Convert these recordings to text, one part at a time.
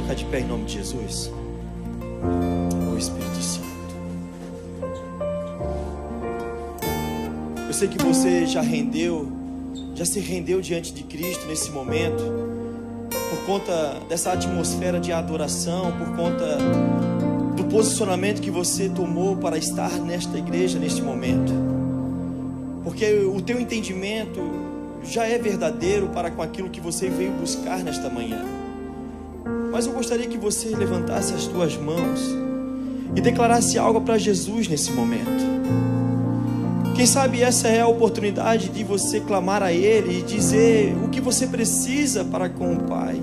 colocar de pé em nome de Jesus? O Espírito Santo. Eu sei que você já se rendeu diante de Cristo nesse momento, por conta dessa atmosfera de adoração, por conta do posicionamento que você tomou para estar nesta igreja neste momento, porque o teu entendimento já é verdadeiro para com aquilo que você veio buscar nesta manhã. Mas eu gostaria que você levantasse as tuas mãos e declarasse algo para Jesus nesse momento. Quem sabe essa é a oportunidade de você clamar a Ele e dizer o que você precisa para com o Pai.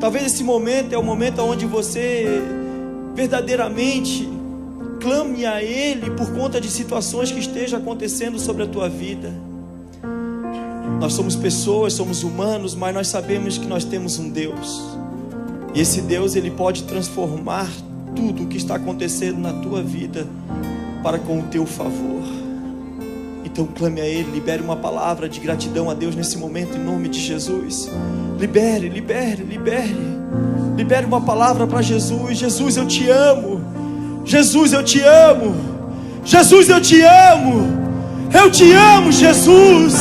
Talvez esse momento é o momento onde você verdadeiramente clame a Ele por conta de situações que estejam acontecendo sobre a tua vida. Nós somos pessoas, somos humanos, mas nós sabemos que nós temos um Deus. E esse Deus, Ele pode transformar tudo o que está acontecendo na tua vida para com o teu favor. Então clame a Ele, libere uma palavra de gratidão a Deus nesse momento, em nome de Jesus. Libere uma palavra para Jesus. Jesus, eu te amo. Jesus, eu te amo. Jesus, eu te amo. Eu te amo, Jesus.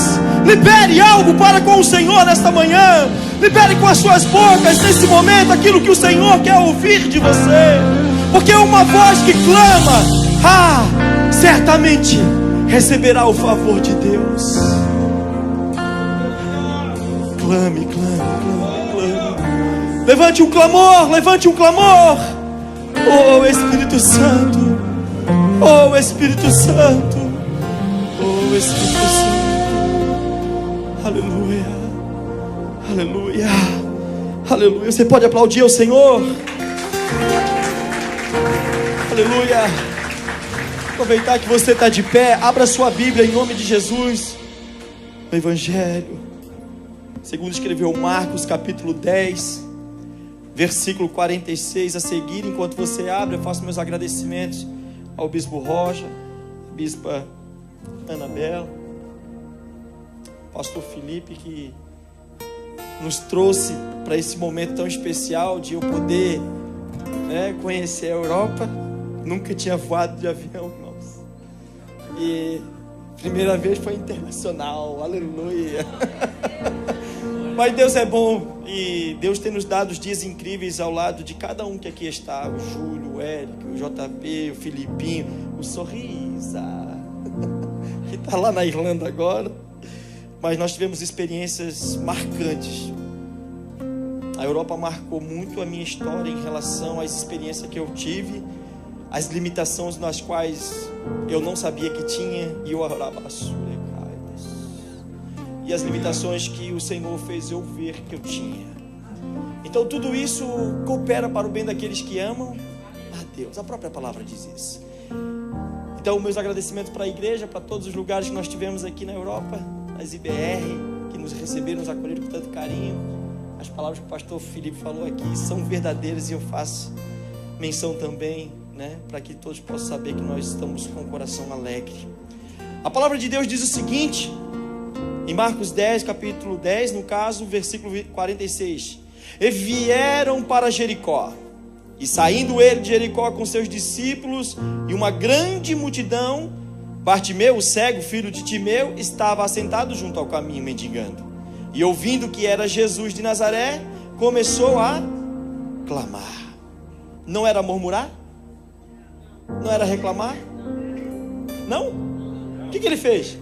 Libere algo para com o Senhor nesta manhã. Libere com as suas bocas nesse momento aquilo que o Senhor quer ouvir de você, porque uma voz que clama, certamente receberá o favor de Deus. Clame. Levante um clamor. Oh Espírito Santo. Oh Espírito Santo. Oh Espírito Santo. Aleluia. Você pode aplaudir ao Senhor? Aleluia. Aproveitar que você está de pé, abra sua Bíblia em nome de Jesus. O Evangelho segundo escreveu Marcos, capítulo 10, versículo 46 a seguir. Enquanto você abre, eu faço meus agradecimentos ao Bispo Rocha, Bispa Anabela, Pastor Felipe, que nos trouxe para esse momento tão especial de eu poder conhecer a Europa. Nunca tinha voado de avião, irmãos, e primeira vez foi internacional. Aleluia. Mas Deus é bom, e Deus tem nos dado os dias incríveis ao lado de cada um que aqui está. O Júlio, o Érico, o JP, o Filipinho, o Sorrisa que está lá na Irlanda agora. Mas nós tivemos experiências marcantes. A Europa marcou muito a minha história em relação às experiências que eu tive, as limitações nas quais eu não sabia que tinha, e as limitações que o Senhor fez eu ver que eu tinha. Então tudo isso coopera para o bem daqueles que amam a Deus. A própria palavra diz isso. Então meus agradecimentos para a igreja, para todos os lugares que nós tivemos aqui na Europa, as IBR, que nos receberam, nos acolheram com tanto carinho. As palavras que o pastor Felipe falou aqui são verdadeiras, e eu faço menção também, para que todos possam saber que nós estamos com o coração alegre. A palavra de Deus diz o seguinte, em Marcos 10, capítulo 10, no caso, versículo 46. E vieram para Jericó, e saindo ele de Jericó com seus discípulos e uma grande multidão, Bartimeu, o cego, filho de Timeu, estava assentado junto ao caminho, mendigando. E ouvindo que era Jesus de Nazaré, começou a clamar. Não era murmurar? Não era reclamar? Não? O que ele fez?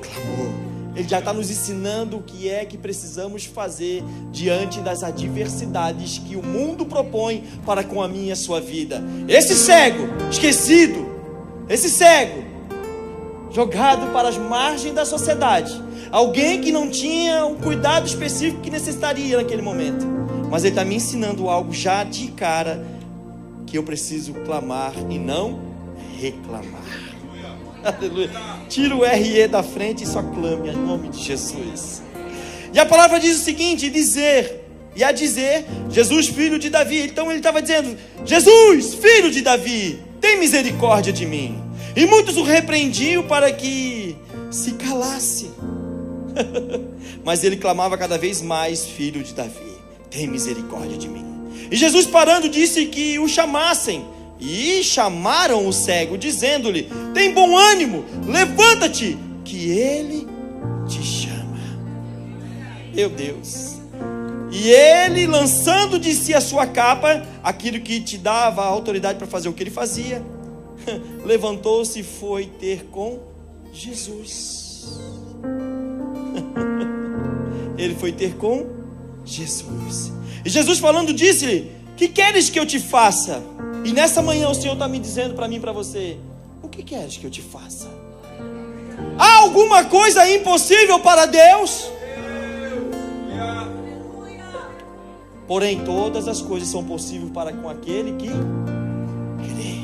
Clamou. Ele já está nos ensinando o que é que precisamos fazer diante das adversidades que o mundo propõe para com a minha e a sua vida. Esse cego, esquecido, esse cego, jogado para as margens da sociedade, alguém que não tinha um cuidado específico que necessitaria naquele momento, mas ele está me ensinando algo já de cara, que eu preciso clamar e não reclamar. Aleluia. Tira o RE da frente e só clame em nome de Jesus. E a palavra diz o seguinte, dizer, Jesus, filho de Davi. Então ele estava dizendo, Jesus, filho de Davi, tem misericórdia de mim. E muitos o repreendiam para que se calasse. Mas ele clamava cada vez mais, filho de Davi, tem misericórdia de mim. E Jesus, parando, disse que o chamassem. E chamaram o cego, dizendo-lhe: tem bom ânimo, levanta-te, que ele te chama. Meu Deus. E ele, lançando de si a sua capa, aquilo que te dava a autoridade para fazer o que ele fazia, levantou-se e foi ter com Jesus. Ele foi ter com Jesus. E Jesus, falando, disse-lhe: que queres que eu te faça? E nessa manhã o Senhor está me dizendo para mim e para você: o que queres que eu te faça? Há alguma coisa impossível para Deus? Porém, todas as coisas são possíveis para com aquele que crê.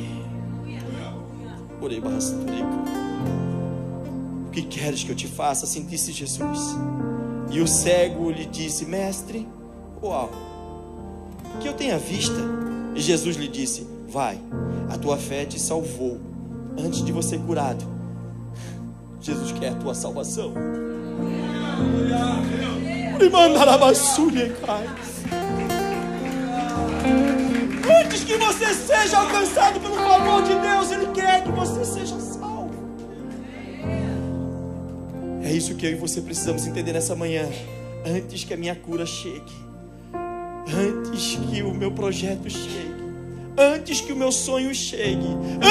O que queres que eu te faça? Assim disse Jesus. E o cego lhe disse: mestre, uau, que eu tenha vista. E Jesus lhe disse: vai, a tua fé te salvou. Antes de você curado, Jesus quer a tua salvação. Antes que você seja alcançado pelo favor de Deus, Ele quer que você seja salvo. É isso que eu e você precisamos entender nessa manhã. Antes que a minha cura chegue, antes que o meu projeto chegue, antes que o meu sonho chegue,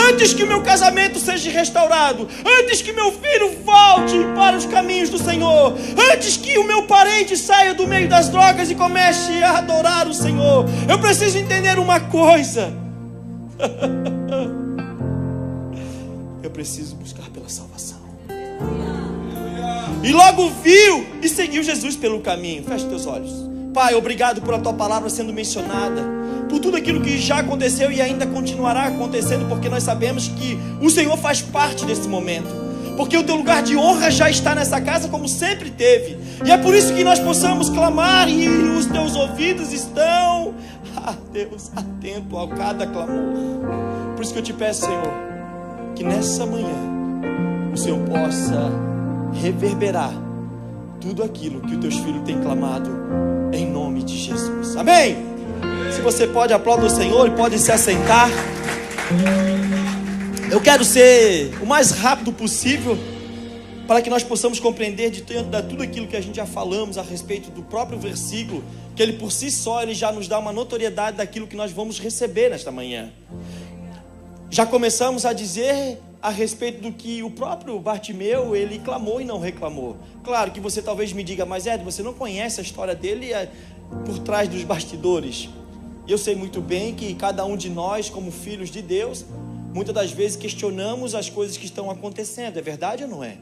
antes que o meu casamento seja restaurado, antes que meu filho volte para os caminhos do Senhor, antes que o meu parente saia do meio das drogas e comece a adorar o Senhor, eu preciso entender uma coisa. Eu preciso buscar pela salvação. E logo viu e seguiu Jesus pelo caminho. Feche teus olhos. Pai, obrigado por a tua palavra sendo mencionada, por tudo aquilo que já aconteceu e ainda continuará acontecendo, porque nós sabemos que o Senhor faz parte desse momento, porque o teu lugar de honra já está nessa casa como sempre teve, e é por isso que nós possamos clamar, e os teus ouvidos estão, Deus, atento a cada clamor. Por isso que eu te peço, Senhor, que nessa manhã o Senhor possa reverberar tudo aquilo que os teus filhos têm clamado, em nome de Jesus, amém? Se você pode, aplauda o Senhor e pode se assentar. Eu quero ser o mais rápido possível, para que nós possamos compreender de tudo aquilo que a gente já falamos a respeito do próprio versículo, que ele por si só, ele já nos dá uma notoriedade daquilo que nós vamos receber nesta manhã. Já começamos a dizer a respeito do que o próprio Bartimeu, ele clamou e não reclamou. Claro que você talvez me diga: mas Ed, você não conhece a história dele por trás dos bastidores. Eu sei muito bem que cada um de nós, como filhos de Deus, muitas das vezes questionamos as coisas que estão acontecendo. É verdade ou não é?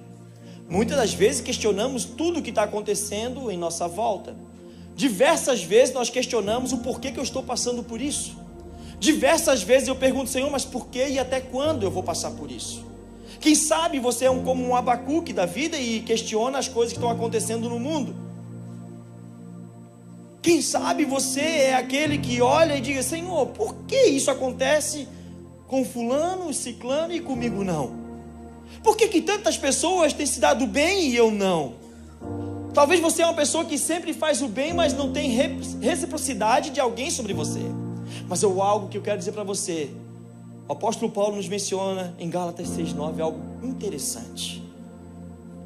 Muitas das vezes questionamos tudo o que está acontecendo em nossa volta. Diversas vezes nós questionamos o porquê que eu estou passando por isso. Diversas vezes eu pergunto: Senhor, mas por que e até quando eu vou passar por isso? Quem sabe você é como um Abacuque da vida e questiona as coisas que estão acontecendo no mundo. Quem sabe você é aquele que olha e diga: Senhor, por que isso acontece com fulano, ciclano e comigo não? Por que tantas pessoas têm se dado bem e eu não? Talvez você é uma pessoa que sempre faz o bem, mas não tem reciprocidade de alguém sobre você. Mas algo que eu quero dizer para você, o apóstolo Paulo nos menciona em Gálatas 6:9 algo interessante,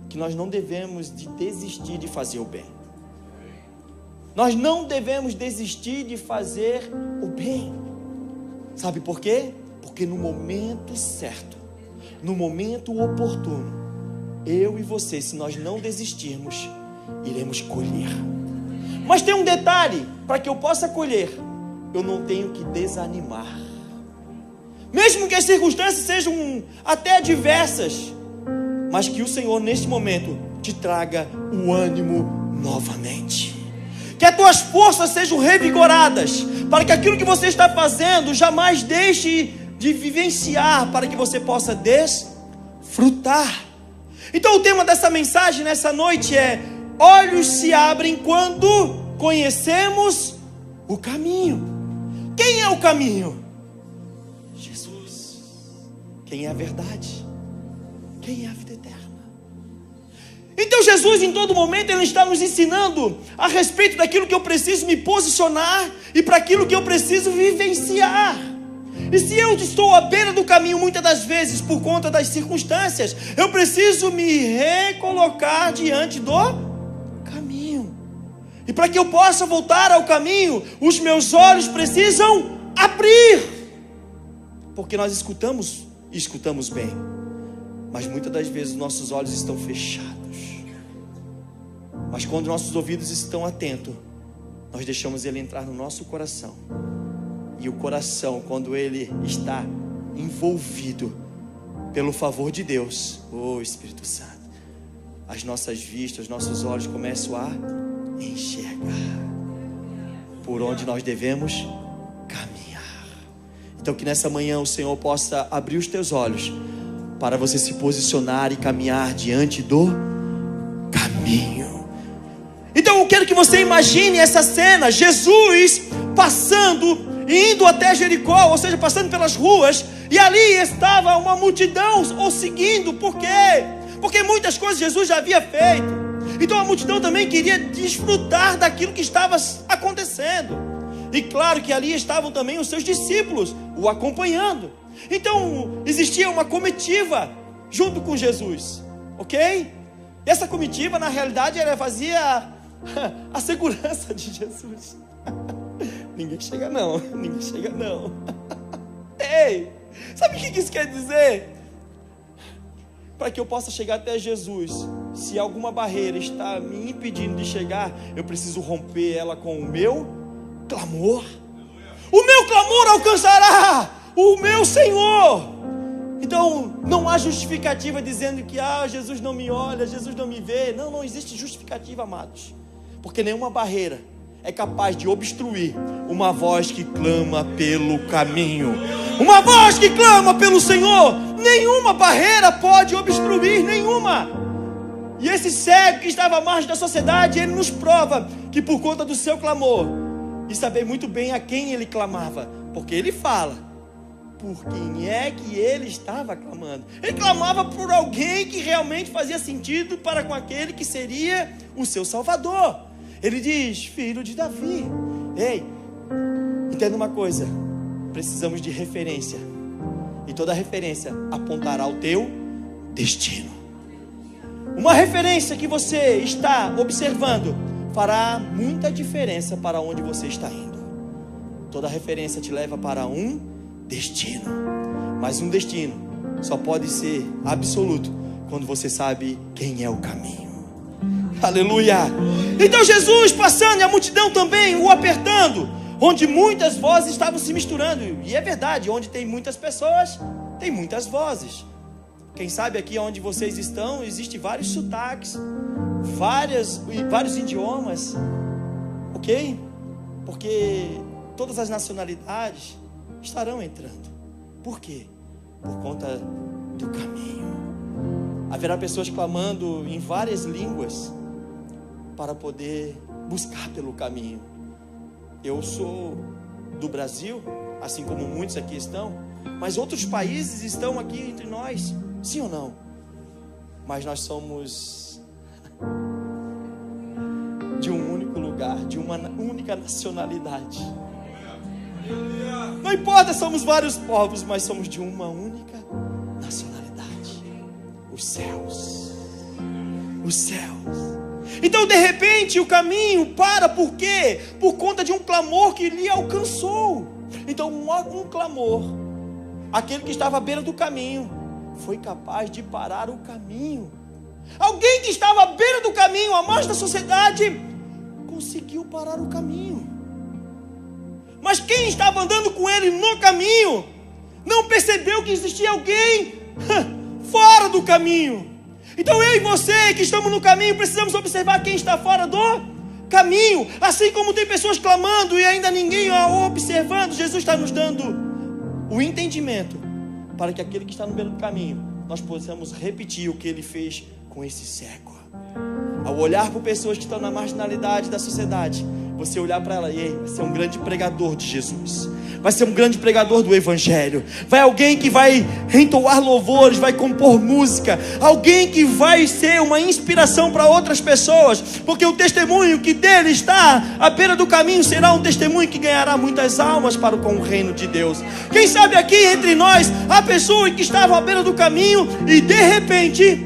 que nós não devemos de desistir de fazer o bem. Nós não devemos desistir de fazer o bem. Sabe por quê? Porque no momento certo, no momento oportuno, eu e você, se nós não desistirmos, iremos colher. Mas tem um detalhe: para que eu possa colher, eu não tenho que desanimar. Mesmo que as circunstâncias sejam até adversas, mas que o Senhor neste momento te traga o ânimo novamente. Que as tuas forças sejam revigoradas, para que aquilo que você está fazendo jamais deixe de vivenciar, para que você possa desfrutar. Então o tema dessa mensagem nessa noite é: olhos se abrem quando conhecemos o caminho. Quem é o caminho? Jesus. Quem é a verdade? Quem é a vida eterna? Então Jesus, em todo momento, Ele está nos ensinando a respeito daquilo que eu preciso me posicionar e para aquilo que eu preciso vivenciar. E se eu estou à beira do caminho, muitas das vezes, por conta das circunstâncias, eu preciso me recolocar diante do caminho. E para que eu possa voltar ao caminho, os meus olhos precisam abrir. Porque nós escutamos e escutamos bem, mas muitas das vezes os nossos olhos estão fechados. Mas quando nossos ouvidos estão atentos, nós deixamos Ele entrar no nosso coração. E o coração, quando ele está envolvido pelo favor de Deus, Espírito Santo, as nossas vistas, os nossos olhos começam a enxergar por onde nós devemos caminhar. Então que nessa manhã o Senhor possa abrir os teus olhos para você se posicionar e caminhar diante do caminho. Então eu quero que você imagine essa cena, Jesus passando, indo até Jericó, ou seja, passando pelas ruas, e ali estava uma multidão o seguindo. Por quê? Porque muitas coisas Jesus já havia feito. Então a multidão também queria desfrutar daquilo que estava acontecendo. E claro que ali estavam também os seus discípulos o acompanhando. Então existia uma comitiva junto com Jesus, ok? Essa comitiva na realidade ela fazia a segurança de Jesus. Ninguém chega não, ninguém chega não. Ei, sabe o que isso quer dizer? Para que eu possa chegar até Jesus, se alguma barreira está me impedindo de chegar, eu preciso romper ela com o meu clamor. O meu clamor alcançará o meu Senhor. Então não há justificativa dizendo que Jesus não me olha, Jesus não me vê. Não existe justificativa, amados. Porque nenhuma barreira é capaz de obstruir uma voz que clama pelo caminho. Uma voz que clama pelo Senhor. Nenhuma barreira pode obstruir, nenhuma. E esse cego que estava à margem da sociedade, ele nos prova que por conta do seu clamor, e saber muito bem a quem ele clamava, porque ele fala por quem é que ele estava clamando. Ele clamava por alguém que realmente fazia sentido para com aquele que seria o seu Salvador. Ele diz, filho de Davi. Ei, entenda uma coisa, precisamos de referência, e toda referência apontará ao teu destino. Uma referência que você está observando fará muita diferença para onde você está indo. Toda referência te leva para um destino, mas um destino só pode ser absoluto quando você sabe quem é o caminho. Aleluia! Então Jesus passando e a multidão também o apertando, onde muitas vozes estavam se misturando. E é verdade, onde tem muitas pessoas, tem muitas vozes. Quem sabe aqui onde vocês estão, existem vários sotaques, vários idiomas, ok? Porque todas as nacionalidades estarão entrando. Por quê? Por conta do caminho. Haverá pessoas clamando em várias línguas para poder buscar pelo caminho. Eu sou do Brasil, assim como muitos aqui estão, mas outros países estão aqui entre nós, sim ou não? Mas nós somos de um único lugar, de uma única nacionalidade. Não importa, somos vários povos, mas somos de uma única nacionalidade: os céus. Os céus. Então de repente o caminho para, por quê? Por conta de um clamor que lhe alcançou. Então um clamor, aquele que estava à beira do caminho, foi capaz de parar o caminho. Alguém que estava à beira do caminho, à margem da sociedade, conseguiu parar o caminho. Mas quem estava andando com ele no caminho não percebeu que existia alguém fora do caminho. Então eu e você que estamos no caminho precisamos observar quem está fora do caminho. Assim como tem pessoas clamando e ainda ninguém observando, Jesus está nos dando o entendimento para que aquele que está no meio do caminho, nós possamos repetir o que ele fez com esse cego. Ao olhar por pessoas que estão na marginalidade da sociedade, você olhar para ela e vai ser um grande pregador de Jesus, vai ser um grande pregador do Evangelho, vai alguém que vai entoar louvores, vai compor música, alguém que vai ser uma inspiração para outras pessoas, porque o testemunho que dele está à beira do caminho será um testemunho que ganhará muitas almas para com o reino de Deus. Quem sabe aqui entre nós há pessoas que estavam à beira do caminho e de repente,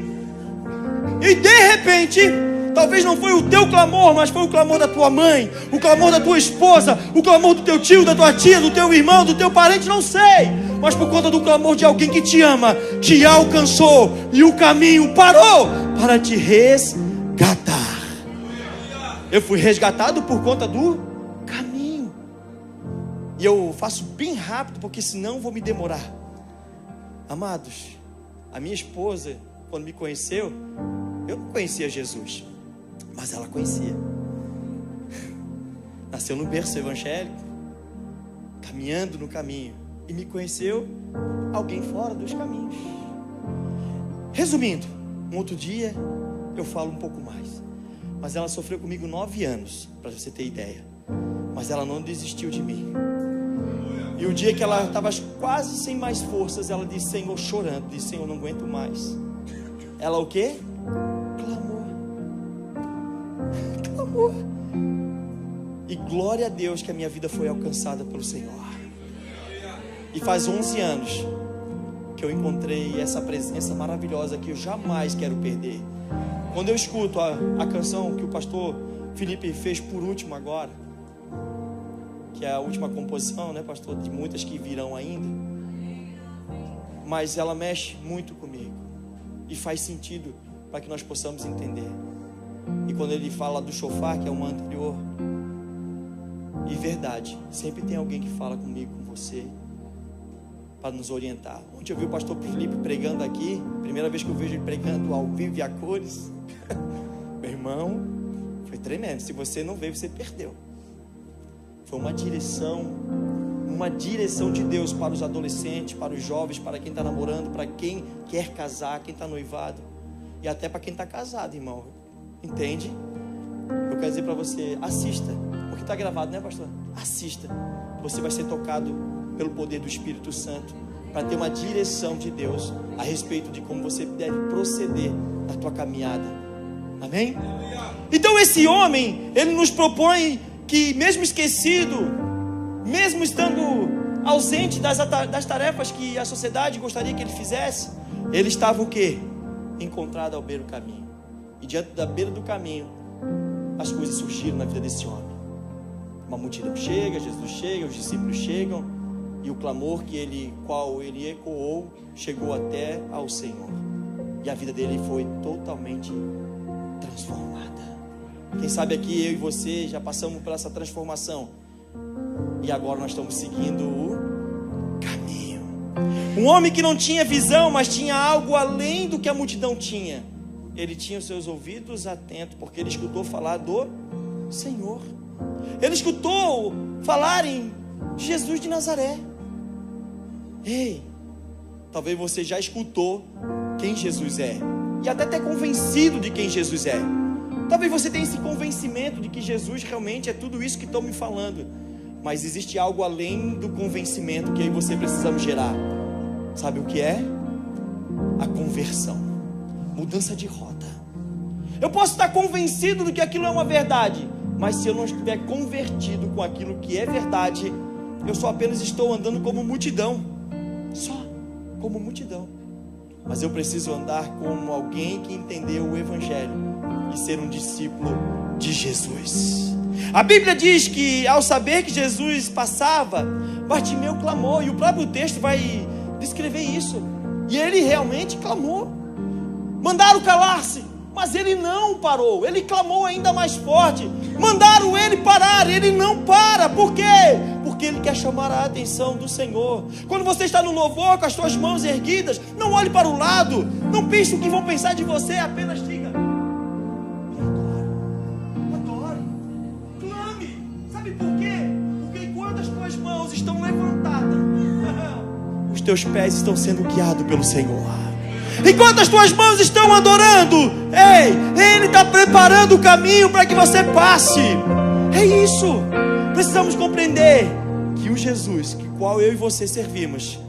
talvez não foi o teu clamor, mas foi o clamor da tua mãe, o clamor da tua esposa, o clamor do teu tio, da tua tia, do teu irmão, do teu parente, não sei, mas por conta do clamor de alguém que te ama, te alcançou e o caminho parou para te resgatar. Eu fui resgatado por conta do caminho. E eu faço bem rápido, porque senão vou me demorar. Amados, a minha esposa, quando me conheceu, eu não conhecia Jesus, mas ela conhecia. Nasceu no berço evangélico, caminhando no caminho, e me conheceu alguém fora dos caminhos. Resumindo, um outro dia eu falo um pouco mais, mas ela sofreu comigo 9 anos, para você ter ideia, mas ela não desistiu de mim. E o dia que ela estava quase sem mais forças, ela disse, Senhor, chorando, disse, Senhor, não aguento mais. Ela o quê? Clamou. E glória a Deus que a minha vida foi alcançada pelo Senhor. E faz 11 anos que eu encontrei essa presença maravilhosa que eu jamais quero perder. Quando eu escuto a canção que o pastor Felipe fez por último agora, que é a última composição, né, pastor, de muitas que virão ainda, mas ela mexe muito comigo e faz sentido para que nós possamos entender. E quando ele fala do shofar, que é uma anterior, e verdade, sempre tem alguém que fala comigo, com você, para nos orientar. Ontem eu vi o pastor Felipe pregando aqui, primeira vez que eu vejo ele pregando ao vivo e a cores. Meu irmão, foi tremendo. Se você não veio, você perdeu. Foi uma direção de Deus para os adolescentes, para os jovens, para quem está namorando, para quem quer casar, quem está noivado, e até para quem está casado, irmão. Entende? Eu quero dizer para você, assista, porque está gravado, né, pastor? Assista, você vai ser tocado pelo poder do Espírito Santo, para ter uma direção de Deus a respeito de como você deve proceder na tua caminhada. Amém? Então esse homem, ele nos propõe que mesmo esquecido, mesmo estando ausente das tarefas que a sociedade gostaria que ele fizesse, ele estava o quê? Encontrado ao beira do caminho. E diante da beira do caminho, as coisas surgiram na vida desse homem. Uma multidão chega, Jesus chega, os discípulos chegam, e o clamor qual ele ecoou, chegou até ao Senhor. E a vida dele foi totalmente transformada. Quem sabe aqui eu e você já passamos por essa transformação, e agora nós estamos seguindo o caminho. Um homem que não tinha visão, mas tinha algo além do que a multidão tinha. Ele tinha os seus ouvidos atentos, porque ele escutou falar do Senhor. Ele escutou falarem de Jesus de Nazaré. Ei, talvez você já escutou quem Jesus é, e até ter convencido de quem Jesus é. Talvez você tenha esse convencimento de que Jesus realmente é tudo isso que estou me falando, mas existe algo além do convencimento que aí você precisa gerar. Sabe o que é? A conversão, mudança de rota. Eu posso estar convencido de que aquilo é uma verdade, mas se eu não estiver convertido com aquilo que é verdade, eu só apenas estou andando como multidão. Só como multidão. Mas eu preciso andar como alguém que entendeu o Evangelho e ser um discípulo de Jesus. A Bíblia diz que ao saber que Jesus passava, Bartimeu clamou, e o próprio texto vai descrever isso. E ele realmente clamou. Mandaram calar-se, mas ele não parou. Ele clamou ainda mais forte. Mandaram ele parar, ele não para. Por quê? Porque ele quer chamar a atenção do Senhor. Quando você está no louvor com as suas mãos erguidas, não olhe para o lado, não pense o que vão pensar de você, apenas diga: adore, clame. Sabe por quê? Porque enquanto as tuas mãos estão levantadas, os teus pés estão sendo guiados pelo Senhor. Enquanto as tuas mãos estão adorando, Ele está preparando o caminho para que você passe. É isso. Precisamos compreender que o Jesus, que qual eu e você servimos,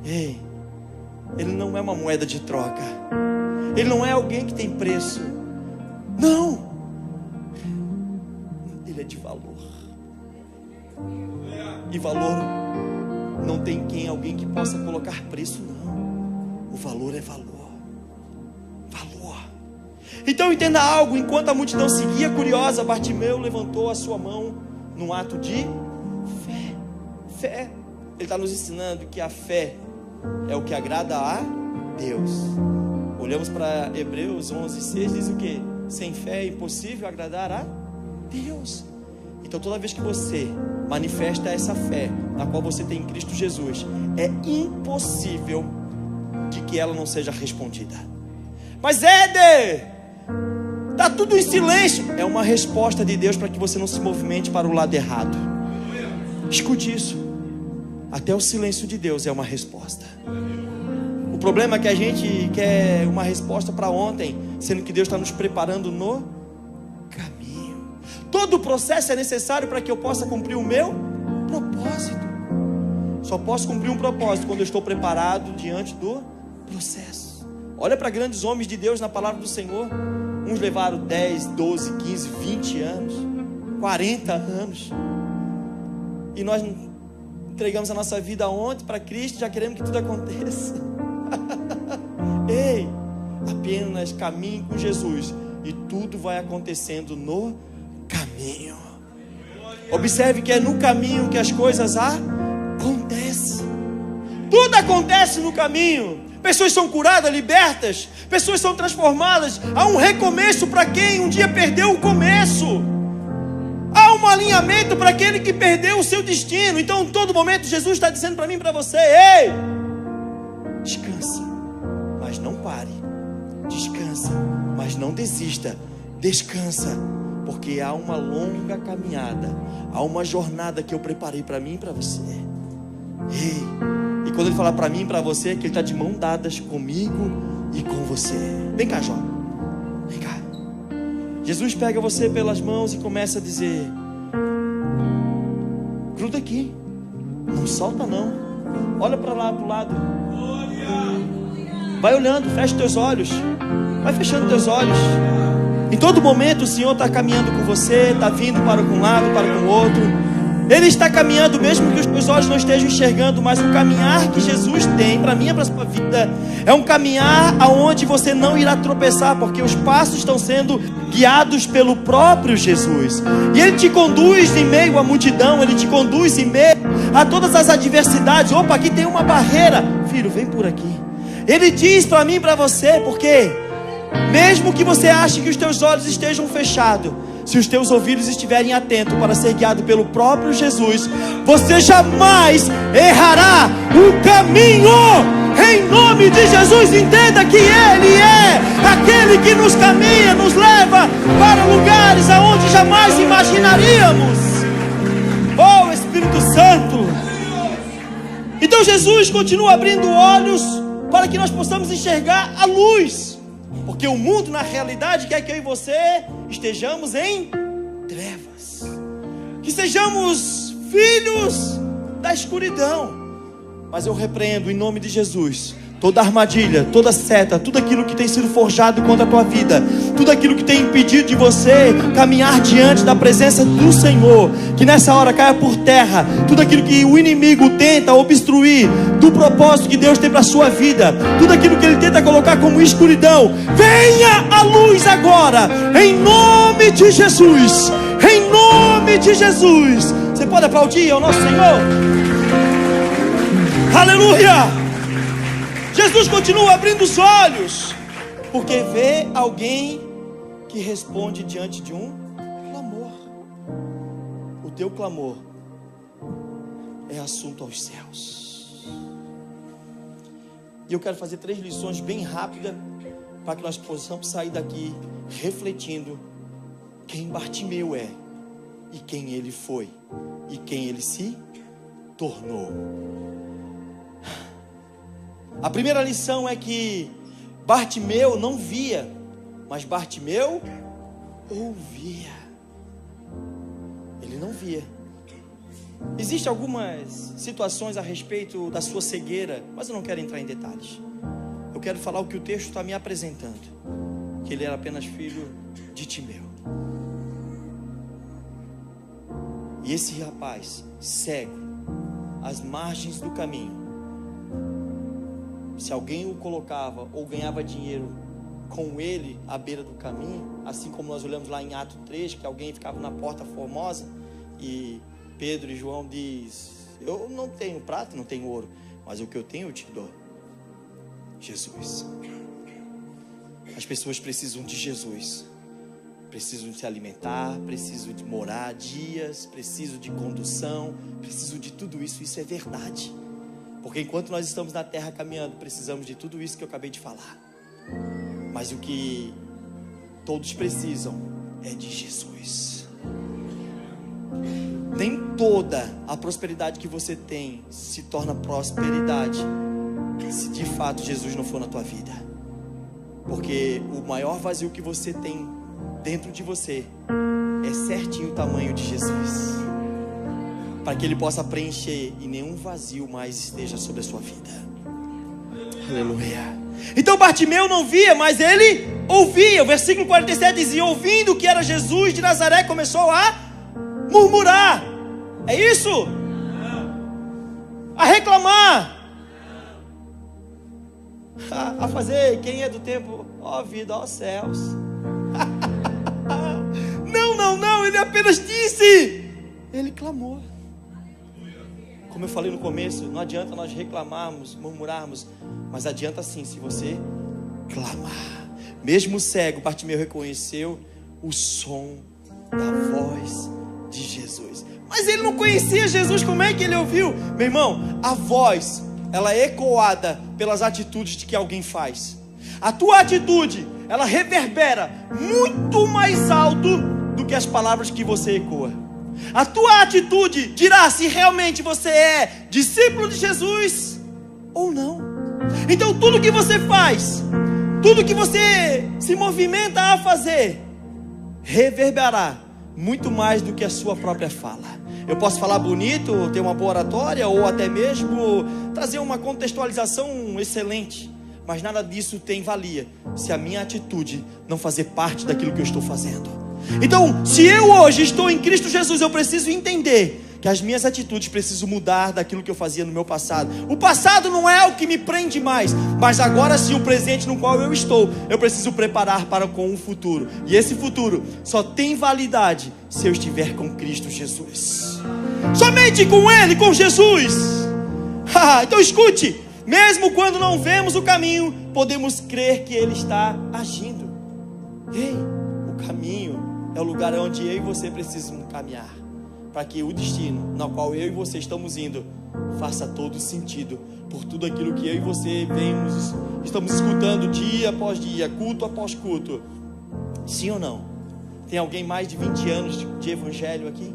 Ele não é uma moeda de troca. Ele não é alguém que tem preço. Não. Ele é de valor. E valor não tem alguém que possa colocar preço, não. O valor é valor. Valor. Então entenda algo. Enquanto a multidão seguia curiosa, Bartimeu levantou a sua mão num ato de fé. Fé. Ele está nos ensinando que a fé é o que agrada a Deus. Olhamos para Hebreus 11:6, diz o que? Sem fé é impossível agradar a Deus. Então toda vez que você manifesta essa fé na qual você tem em Cristo Jesus, é impossível de que ela não seja respondida. Mas Éder, está tudo em silêncio. É uma resposta de Deus para que você não se movimente para o lado errado. Escute isso. Até o silêncio de Deus é uma resposta. O problema é que a gente quer uma resposta para ontem, sendo que Deus está nos preparando no caminho. Todo o processo é necessário para que eu possa cumprir o meu propósito. Só posso cumprir um propósito quando eu estou preparado diante do processo. Olha para grandes homens de Deus na palavra do Senhor. Uns levaram 10, 12, 15, 20 anos, 40 anos. E nós entregamos a nossa vida ontem para Cristo, já queremos que tudo aconteça. Ei, apenas caminhe com Jesus e tudo vai acontecendo no caminho. Observe que é no caminho que as coisas acontecem. Tudo acontece no caminho. Pessoas são curadas, libertas. Pessoas são transformadas. Há um recomeço para quem um dia perdeu o começo. Há um alinhamento para aquele que perdeu o seu destino. Então, em todo momento, Jesus está dizendo para mim e para você: ei, descanse, mas não pare. Descansa, mas não desista. Descansa, porque há uma longa caminhada. Há uma jornada que eu preparei para mim e para você. Ei, e quando ele fala para mim e para você, é que ele está de mão dadas comigo e com você. Vem cá, Jó. Vem cá. Jesus pega você pelas mãos e começa a dizer: gruda aqui, não solta não. Olha para lá, para o lado. Vai olhando, fecha teus olhos. Vai fechando teus olhos. Em todo momento o Senhor está caminhando com você, está vindo para um lado, para o outro. Ele está caminhando mesmo que os teus olhos não estejam enxergando. Mas o caminhar que Jesus tem para mim e para a sua vida é um caminhar aonde você não irá tropeçar, porque os passos estão sendo guiados pelo próprio Jesus. E Ele te conduz em meio à multidão. Ele te conduz em meio a todas as adversidades. Opa, aqui tem uma barreira. Filho, vem por aqui. Ele diz para mim e para você, porque mesmo que você ache que os teus olhos estejam fechados, se os teus ouvidos estiverem atentos para ser guiado pelo próprio Jesus, você jamais errará o caminho. Em nome de Jesus, entenda que Ele é aquele que nos caminha, nos leva para lugares aonde jamais imaginaríamos. Oh, Espírito Santo! Então Jesus continua abrindo olhos para que nós possamos enxergar a luz. Porque o mundo, na realidade, quer que eu e você estejamos em trevas. Que sejamos filhos da escuridão. Mas eu repreendo em nome de Jesus toda armadilha, toda seta, tudo aquilo que tem sido forjado contra a tua vida, tudo aquilo que tem impedido de você caminhar diante da presença do Senhor, que nessa hora caia por terra. Tudo aquilo que o inimigo tenta obstruir do propósito que Deus tem para a sua vida, tudo aquilo que ele tenta colocar como escuridão, venha à luz agora, em nome de Jesus. Em nome de Jesus. Você pode aplaudir ao nosso Senhor? Aleluia! Jesus continua abrindo os olhos, porque vê alguém que responde diante de um clamor. O teu clamor é assunto aos céus. E eu quero fazer 3 lições bem rápidas, para que nós possamos sair daqui refletindo quem Bartimeu é, e quem ele foi, e quem ele se tornou. A primeira lição é que Bartimeu não via, mas Bartimeu ouvia. não via. Existem algumas situações a respeito da sua cegueira, mas eu não quero entrar em detalhes. Eu quero falar o que o texto está me apresentando, que ele era apenas filho de Timeu. E esse rapaz, cego, às margens do caminho, se alguém o colocava ou ganhava dinheiro com ele à beira do caminho, assim como nós olhamos lá em Atos 3, que alguém ficava na porta formosa e Pedro e João diz: eu não tenho prata, não tenho ouro, mas o que eu tenho eu te dou. Jesus. As pessoas precisam de Jesus, precisam de se alimentar, precisam de moradias, precisam de condução, precisam de tudo isso. Isso é verdade, porque enquanto nós estamos na terra caminhando, precisamos de tudo isso que eu acabei de falar. Mas o que todos precisam é de Jesus. Nem toda a prosperidade que você tem se torna prosperidade se de fato Jesus não for na tua vida. Porque o maior vazio que você tem dentro de você é certinho o tamanho de Jesus, para que Ele possa preencher e nenhum vazio mais esteja sobre a sua vida. Aleluia. Então Bartimeu não via, mas ele ouvia. O versículo 47 dizia: ouvindo que era Jesus de Nazaré, começou a murmurar. É isso? A reclamar, a fazer quem é do tempo, ó vida, ó céus. Não, ele apenas disse, ele clamou. Como eu falei no começo, não adianta nós reclamarmos, murmurarmos, mas adianta sim se você clamar. Mesmo cego, Bartimeu reconheceu o som da voz de Jesus. Mas ele não conhecia Jesus, como é que ele ouviu? Meu irmão, a voz, ela é ecoada pelas atitudes de que alguém faz. A tua atitude, ela reverbera muito mais alto do que as palavras que você ecoa. A tua atitude dirá se realmente você é discípulo de Jesus ou não. Então tudo que você faz, tudo que você se movimenta a fazer, reverberará muito mais do que a sua própria fala. Eu posso falar bonito, ter uma boa oratória, ou até mesmo trazer uma contextualização excelente, mas nada disso tem valia se a minha atitude não fazer parte daquilo que eu estou fazendo. Então, se eu hoje estou em Cristo Jesus, eu preciso entender que as minhas atitudes precisam mudar daquilo que eu fazia no meu passado. O passado não é o que me prende mais, mas agora sim o presente no qual eu estou, eu preciso preparar para com um futuro. E esse futuro só tem validade se eu estiver com Cristo Jesus. Somente com Ele, com Jesus. Então escute, mesmo quando não vemos o caminho, podemos crer que Ele está agindo. Ei, o caminho é o lugar onde eu e você precisamos caminhar, para que o destino no qual eu e você estamos indo faça todo sentido, por tudo aquilo que eu e você estamos escutando dia após dia, culto após culto. Sim ou não? Tem alguém mais de 20 anos de evangelho aqui?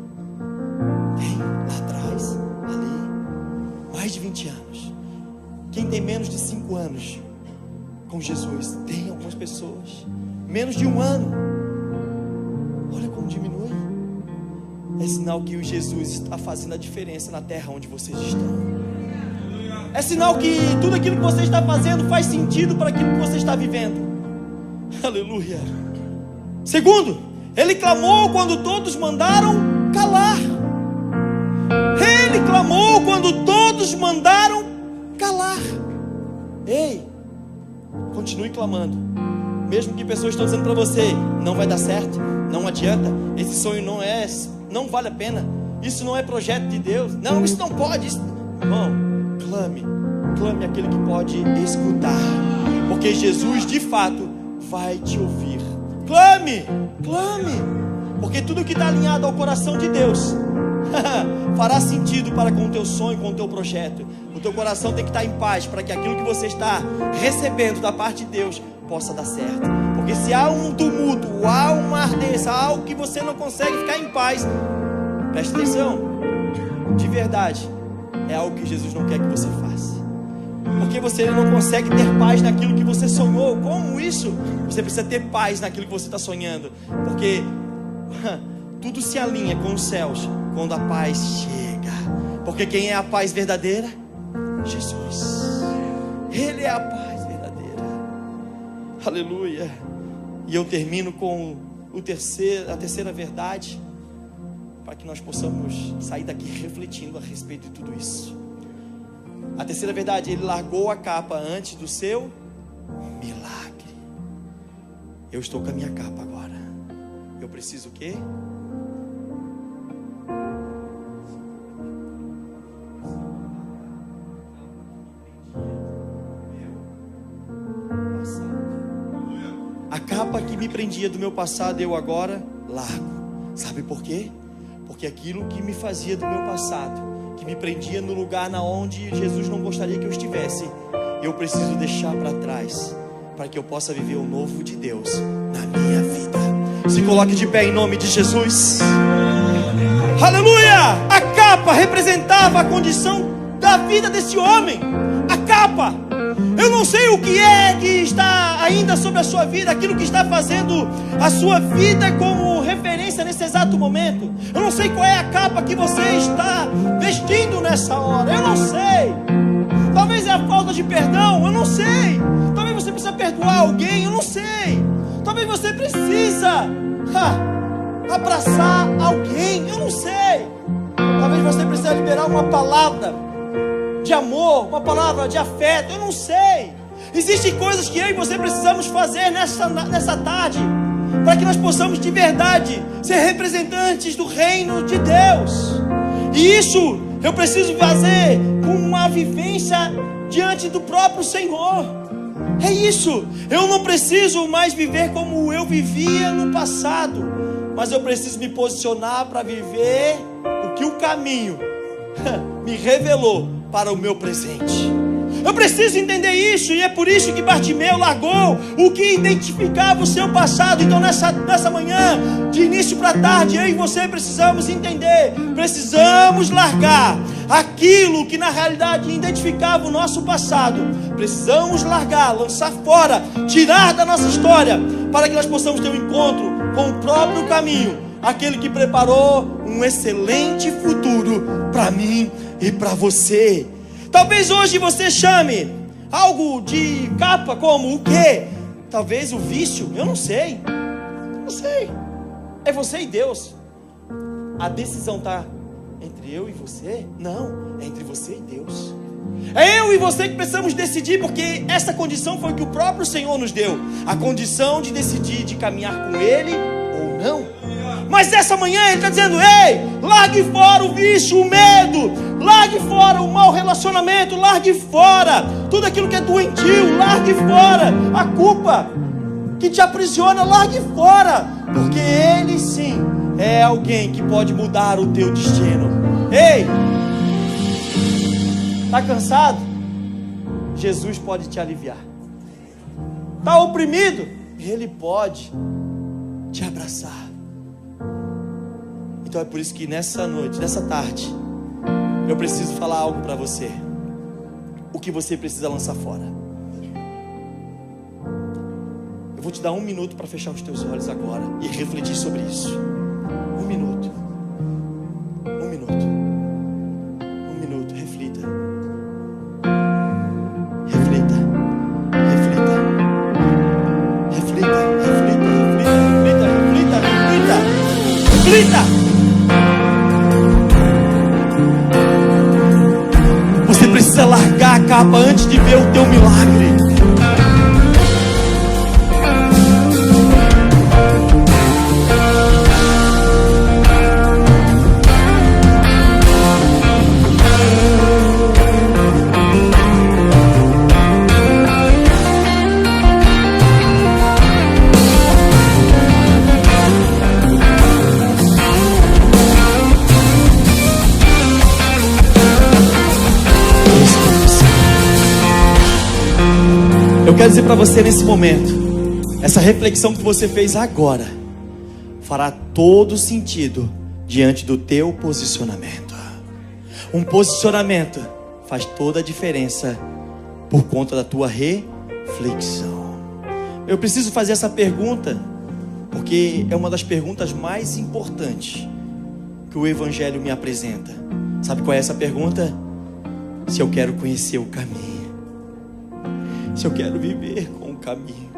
Tem, lá atrás, ali, mais de 20 anos. Quem tem menos de 5 anos com Jesus? Tem algumas pessoas, menos de 1 ano. Olha como diminui. É sinal que o Jesus está fazendo a diferença na terra onde vocês estão. É sinal que tudo aquilo que você está fazendo faz sentido para aquilo que você está vivendo. Aleluia. Segundo, ele clamou quando todos mandaram calar. Ele clamou quando todos mandaram calar. Ei, continue clamando. Mesmo que pessoas estão dizendo para você, não vai dar certo, não adianta, esse sonho não vale a pena, isso não é projeto de Deus, não, isso não pode. Irmão, clame aquele que pode escutar, porque Jesus de fato vai te ouvir. Clame, porque tudo que está alinhado ao coração de Deus fará sentido para com o teu sonho, com o teu projeto. O teu coração tem que estar em paz, para que aquilo que você está recebendo da parte de Deus possa dar certo. Porque se há um tumulto, há uma ardência, há algo que você não consegue ficar em paz, preste atenção, de verdade, é algo que Jesus não quer que você faça. Porque você não consegue ter paz naquilo que você sonhou. Como isso? Você precisa ter paz naquilo que você está sonhando. Porque tudo se alinha com os céus quando a paz chega. Porque quem é a paz verdadeira? Jesus. Ele é a paz verdadeira. Aleluia. E eu termino com a terceira verdade, para que nós possamos sair daqui refletindo a respeito de tudo isso. A terceira verdade: ele largou a capa antes do seu milagre. Eu estou com a minha capa agora. Eu preciso o quê? A capa que me prendia do meu passado, eu agora largo. Sabe por quê? Porque aquilo que me fazia do meu passado, que me prendia no lugar na onde Jesus não gostaria que eu estivesse, eu preciso deixar para trás, para que eu possa viver o novo de Deus na minha vida. Se coloque de pé em nome de Jesus. Aleluia! A capa representava a condição da vida desse homem. A capa. Eu não sei o que é que está ainda sobre a sua vida, aquilo que está fazendo a sua vida como referência nesse exato momento. Eu não sei qual é a capa que você está vestindo nessa hora. Eu não sei. Talvez é a falta de perdão. Eu não sei. Talvez você precisa perdoar alguém. Eu não sei. Talvez você precisa abraçar alguém. Eu não sei. Talvez você precisa liberar uma palavra de amor, uma palavra de afeto. Eu não sei. Existem coisas que eu e você precisamos fazer nessa tarde, para que nós possamos de verdade ser representantes do reino de Deus. E isso eu preciso fazer com uma vivência diante do próprio Senhor. É isso. Eu não preciso mais viver como eu vivia no passado, mas eu preciso me posicionar para viver o que o caminho me revelou para o meu presente. Eu preciso entender isso, e é por isso que Bartimeu largou o que identificava o seu passado. Então nessa manhã, de início para tarde, eu e você precisamos entender, precisamos largar aquilo que na realidade identificava o nosso passado. Precisamos largar, lançar fora, tirar da nossa história, para que nós possamos ter um encontro com o próprio caminho, aquele que preparou um excelente futuro para mim e para você. Talvez hoje você chame algo de capa como o quê? Talvez o vício. Eu não sei. Não sei. É você e Deus. A decisão está entre eu e você? Não, é entre você e Deus. É eu e você que precisamos decidir, porque essa condição foi que o próprio Senhor nos deu. A condição de decidir de caminhar com Ele ou não. Mas essa manhã Ele está dizendo: ei, largue fora o vício, o medo, largue fora o mau relacionamento, largue fora tudo aquilo que é doentio, largue fora a culpa que te aprisiona, largue fora, porque Ele sim é alguém que pode mudar o teu destino. Ei, está cansado? Jesus pode te aliviar. Está oprimido? Ele pode te abraçar. Então é por isso que nessa noite, nessa tarde, eu preciso falar algo para você. O que você precisa lançar fora. Eu vou te dar 1 minuto para fechar os teus olhos agora e refletir sobre isso. 1 minuto. 1 minuto. 1 minuto, reflita. Reflita. Reflita. Reflita. Reflita. Reflita. Reflita. Reflita. Reflita. Você precisa largar a capa antes de ver o teu milagre. Eu quero dizer para você nesse momento, essa reflexão que você fez agora fará todo sentido diante do teu posicionamento. Um posicionamento faz toda a diferença por conta da tua reflexão. Eu preciso fazer essa pergunta Porque é uma das perguntas mais importantes que o Evangelho me apresenta. Sabe qual é essa pergunta? Se eu quero conhecer o caminho, se eu quero viver com o caminho,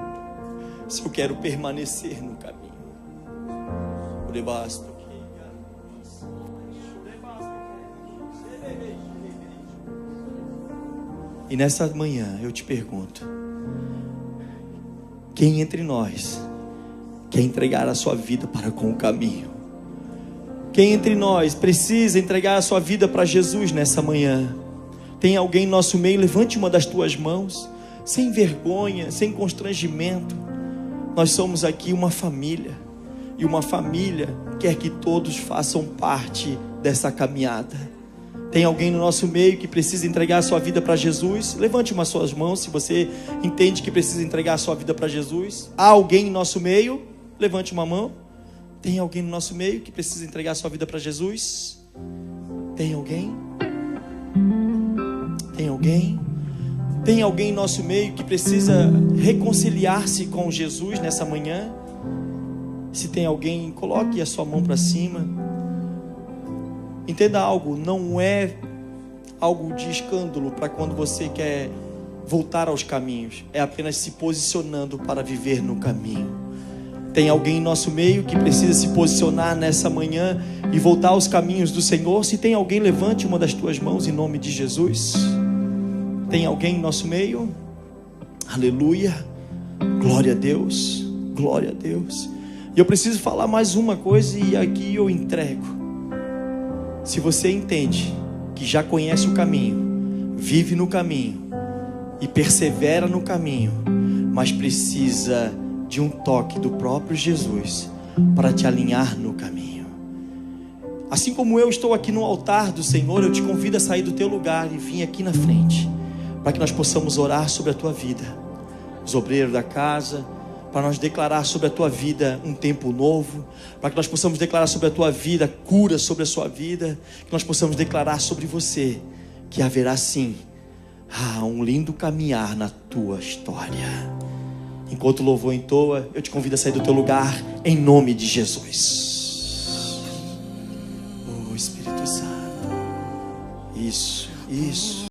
se eu quero permanecer no caminho. E nessa manhã eu te pergunto: quem entre nós quer entregar a sua vida para com o caminho? Quem entre nós precisa entregar a sua vida para Jesus nessa manhã? Tem alguém em nosso meio? Levante uma das tuas mãos, sem vergonha, sem constrangimento. Nós somos aqui uma família, e uma família quer que todos façam parte dessa caminhada. Tem alguém no nosso meio que precisa entregar a sua vida para Jesus? Levante uma das suas mãos se você entende que precisa entregar a sua vida para Jesus. Há alguém em nosso meio? Levante uma mão. Tem alguém no nosso meio que precisa entregar a sua vida para Jesus? Tem alguém? Tem alguém? Tem alguém em nosso meio que precisa reconciliar-se com Jesus nessa manhã? Se tem alguém, coloque a sua mão para cima. Entenda algo, não é algo de escândalo para quando você quer voltar aos caminhos. É apenas se posicionando para viver no caminho. Tem alguém em nosso meio que precisa se posicionar nessa manhã e voltar aos caminhos do Senhor? Se tem alguém, levante uma das tuas mãos em nome de Jesus. Tem alguém em nosso meio? Aleluia, glória a Deus, glória a Deus. E eu preciso falar mais uma coisa e aqui eu entrego. Se você entende que já conhece o caminho, vive no caminho e persevera no caminho, mas precisa de um toque do próprio Jesus para te alinhar no caminho. Assim como eu estou aqui no altar do Senhor, eu te convido a sair do teu lugar e vir aqui na frente, para que nós possamos orar sobre a tua vida. Os obreiros da casa, para nós declarar sobre a tua vida um tempo novo, para que nós possamos declarar sobre a tua vida cura sobre a sua vida, que nós possamos declarar sobre você que haverá sim um lindo caminhar na tua história. Enquanto o louvor entoa, eu te convido a sair do teu lugar em nome de Jesus. Oh Espírito Santo, isso.